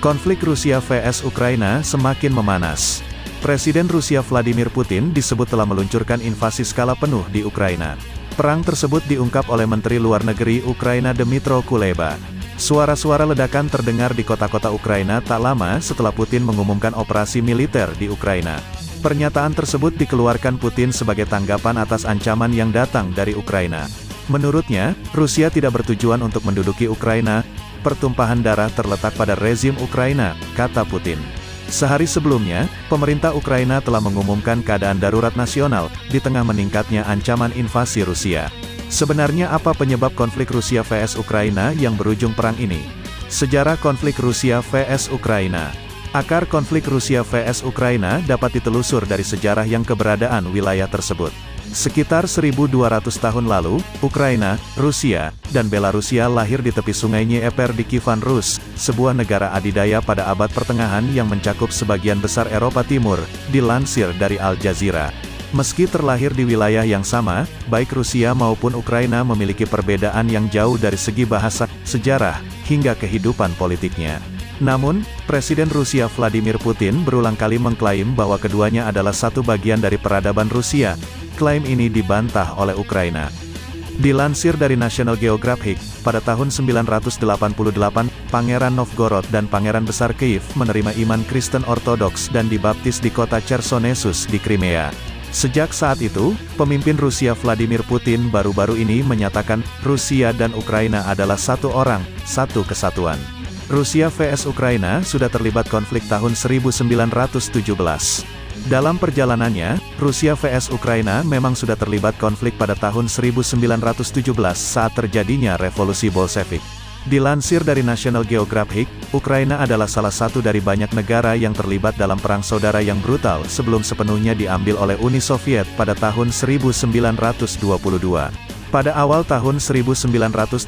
Konflik Rusia vs Ukraina semakin memanas. Presiden Rusia Vladimir Putin disebut telah meluncurkan invasi skala penuh di Ukraina. Perang tersebut diungkap oleh Menteri Luar Negeri Ukraina Dmytro Kuleba. Suara-suara ledakan terdengar di kota-kota Ukraina tak lama setelah Putin mengumumkan operasi militer di Ukraina. Pernyataan tersebut dikeluarkan Putin sebagai tanggapan atas ancaman yang datang dari Ukraina. Menurutnya, Rusia tidak bertujuan untuk menduduki Ukraina. Pertumpahan darah terletak pada rezim Ukraina, kata Putin. Sehari sebelumnya, pemerintah Ukraina telah mengumumkan keadaan darurat nasional, di tengah meningkatnya ancaman invasi Rusia. Sebenarnya apa penyebab konflik Rusia vs Ukraina yang berujung perang ini? Sejarah konflik Rusia vs Ukraina. Akar konflik Rusia vs Ukraina dapat ditelusur dari sejarah yang keberadaan wilayah tersebut. Sekitar 1200 tahun lalu, Ukraina, Rusia, dan Belarusia lahir di tepi sungai Dnieper di Kievan Rus, sebuah negara adidaya pada abad pertengahan yang mencakup sebagian besar Eropa Timur, dilansir dari Al Jazeera. Meski terlahir di wilayah yang sama, baik Rusia maupun Ukraina memiliki perbedaan yang jauh dari segi bahasa, sejarah, hingga kehidupan politiknya. Namun, Presiden Rusia Vladimir Putin berulang kali mengklaim bahwa keduanya adalah satu bagian dari peradaban Rusia. Klaim ini dibantah oleh Ukraina. Dilansir dari National Geographic, pada tahun 988, Pangeran Novgorod dan Pangeran Besar Kiev menerima iman Kristen Ortodoks dan dibaptis di kota Chersonesus di Crimea. Sejak saat itu, pemimpin Rusia Vladimir Putin baru-baru ini menyatakan, Rusia dan Ukraina adalah satu orang, satu kesatuan. Rusia vs Ukraina sudah terlibat konflik tahun 1917. Dalam perjalanannya, Rusia vs Ukraina memang sudah terlibat konflik pada tahun 1917 saat terjadinya revolusi Bolshevik. Dilansir dari National Geographic, Ukraina adalah salah satu dari banyak negara yang terlibat dalam perang saudara yang brutal sebelum sepenuhnya diambil oleh Uni Soviet pada tahun 1922. Pada awal tahun 1930,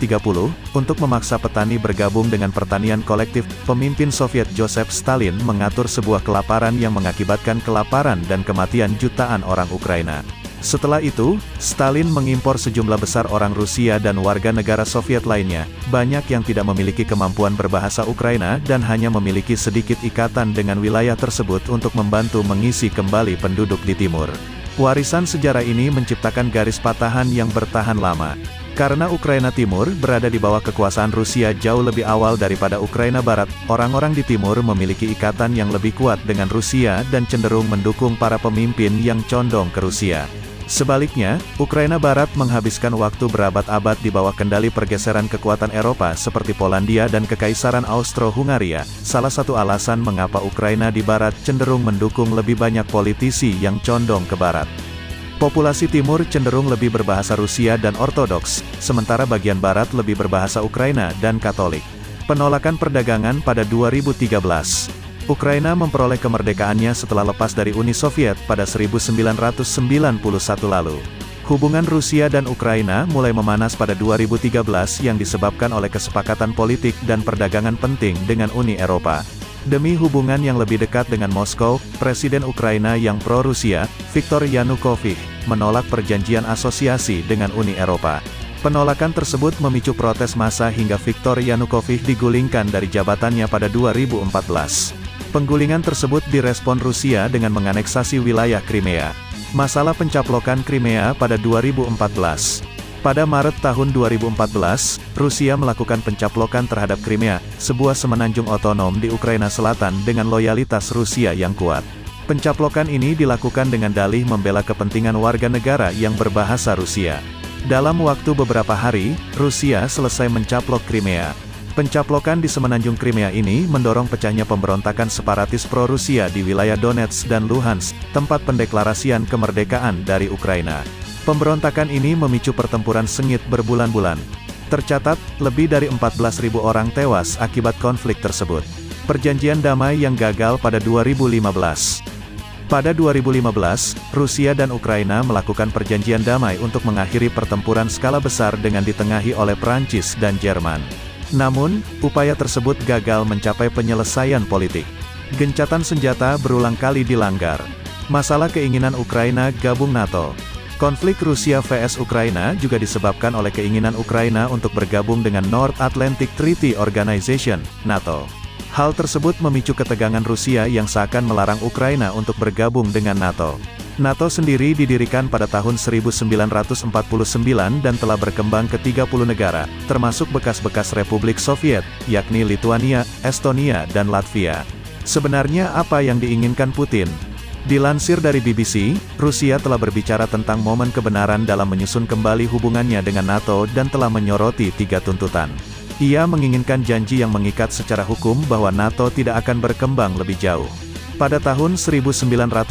untuk memaksa petani bergabung dengan pertanian kolektif, pemimpin Soviet Joseph Stalin mengatur sebuah kelaparan yang mengakibatkan kelaparan dan kematian jutaan orang Ukraina. Setelah itu, Stalin mengimpor sejumlah besar orang Rusia dan warga negara Soviet lainnya, banyak yang tidak memiliki kemampuan berbahasa Ukraina dan hanya memiliki sedikit ikatan dengan wilayah tersebut untuk membantu mengisi kembali penduduk di timur. Warisan sejarah ini menciptakan garis patahan yang bertahan lama. Karena Ukraina Timur berada di bawah kekuasaan Rusia jauh lebih awal daripada Ukraina Barat, orang-orang di timur memiliki ikatan yang lebih kuat dengan Rusia dan cenderung mendukung para pemimpin yang condong ke Rusia. Sebaliknya, Ukraina Barat menghabiskan waktu berabad-abad di bawah kendali pergeseran kekuatan Eropa seperti Polandia dan Kekaisaran Austro-Hungaria. Salah satu alasan mengapa Ukraina di Barat cenderung mendukung lebih banyak politisi yang condong ke Barat. Populasi Timur cenderung lebih berbahasa Rusia dan Ortodoks, sementara bagian Barat lebih berbahasa Ukraina dan Katolik. Penolakan perdagangan pada 2013. Ukraina memperoleh kemerdekaannya setelah lepas dari Uni Soviet pada 1991 lalu. Hubungan Rusia dan Ukraina mulai memanas pada 2013 yang disebabkan oleh kesepakatan politik dan perdagangan penting dengan Uni Eropa. Demi hubungan yang lebih dekat dengan Moskow, Presiden Ukraina yang pro-Rusia, Viktor Yanukovych, menolak perjanjian asosiasi dengan Uni Eropa. Penolakan tersebut memicu protes massa hingga Viktor Yanukovych digulingkan dari jabatannya pada 2014. Penggulingan tersebut direspon Rusia dengan menganeksasi wilayah Crimea. Masalah pencaplokan Crimea pada 2014. Pada Maret tahun 2014, Rusia melakukan pencaplokan terhadap Crimea, sebuah semenanjung otonom di Ukraina Selatan dengan loyalitas Rusia yang kuat. Pencaplokan ini dilakukan dengan dalih membela kepentingan warga negara yang berbahasa Rusia. Dalam waktu beberapa hari, Rusia selesai mencaplok Crimea. Pencaplokan di semenanjung Crimea ini mendorong pecahnya pemberontakan separatis pro-Rusia di wilayah Donetsk dan Luhansk, tempat pendeklarasian kemerdekaan dari Ukraina. Pemberontakan ini memicu pertempuran sengit berbulan-bulan. Tercatat, lebih dari 14.000 orang tewas akibat konflik tersebut. Perjanjian damai yang gagal pada 2015. Pada 2015, Rusia dan Ukraina melakukan perjanjian damai untuk mengakhiri pertempuran skala besar dengan ditengahi oleh Prancis dan Jerman. Namun, upaya tersebut gagal mencapai penyelesaian politik. Gencatan senjata berulang kali dilanggar. Masalah keinginan Ukraina gabung NATO. Konflik Rusia vs Ukraina juga disebabkan oleh keinginan Ukraina untuk bergabung dengan North Atlantic Treaty Organization, NATO. Hal tersebut memicu ketegangan Rusia yang seakan melarang Ukraina untuk bergabung dengan NATO. NATO sendiri didirikan pada tahun 1949 dan telah berkembang ke 30 negara, termasuk bekas-bekas Republik Soviet, yakni Lituania, Estonia, dan Latvia. Sebenarnya apa yang diinginkan Putin? Dilansir dari BBC, Rusia telah berbicara tentang momen kebenaran dalam menyusun kembali hubungannya dengan NATO dan telah menyoroti 3 tuntutan. Ia menginginkan janji yang mengikat secara hukum bahwa NATO tidak akan berkembang lebih jauh. Pada tahun 1994,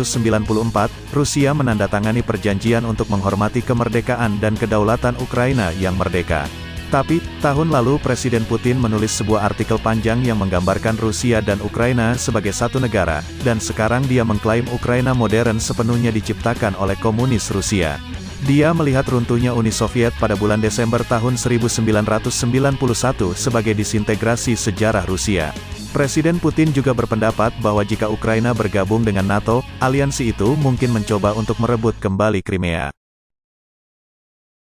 Rusia menandatangani perjanjian untuk menghormati kemerdekaan dan kedaulatan Ukraina yang merdeka. Tapi, tahun lalu Presiden Putin menulis sebuah artikel panjang yang menggambarkan Rusia dan Ukraina sebagai satu negara, dan sekarang dia mengklaim Ukraina modern sepenuhnya diciptakan oleh komunis Rusia. Dia melihat runtuhnya Uni Soviet pada bulan Desember tahun 1991 sebagai disintegrasi sejarah Rusia. Presiden Putin juga berpendapat bahwa jika Ukraina bergabung dengan NATO, aliansi itu mungkin mencoba untuk merebut kembali Crimea.